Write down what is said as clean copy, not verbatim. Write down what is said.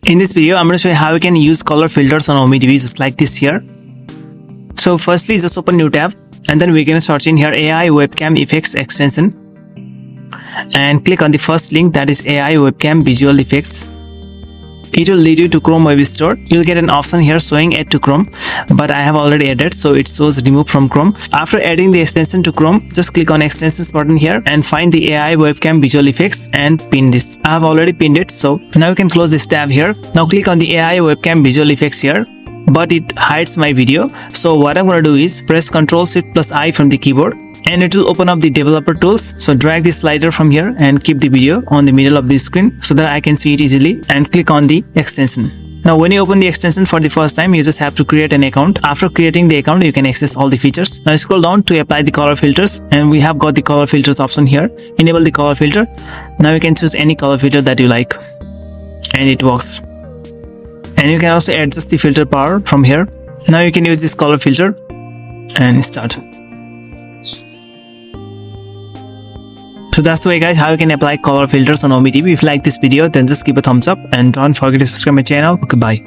In this video, I'm going to show you how you can use color filters on ometv just like this here. So firstly, just open new tab and then we're going to search in here AI webcam effects extension and click on the first link, that is AI webcam visual effects. It will lead you to Chrome Web Store. You'll get an option here showing add to Chrome, but I have already added, so it shows remove from Chrome. After adding the extension to Chrome, just click on extensions button here and find the AI webcam visual effects and pin this. I have already pinned it, so now you can close this tab here. Now click on the AI webcam visual effects here, but it hides my video. So what I'm going to do is press Ctrl+Shift+I from the keyboard and it will open up the developer tools. So drag the slider from here and keep the video on the middle of the screen so that I can see it easily, and click on the extension. Now when you open the extension for the first time, you just have to create an account. After creating the account, you can access all the features. Now scroll down to apply the color filters, and we have got the color filters option here. Enable the color filter. Now you can choose any color filter that you like and it works. And you can also adjust the filter power from here. Now you can use this color filter and start. So that's the way guys how you can apply color filters on ometv. If you like this video, then just give a thumbs up and don't forget to subscribe my channel. Goodbye.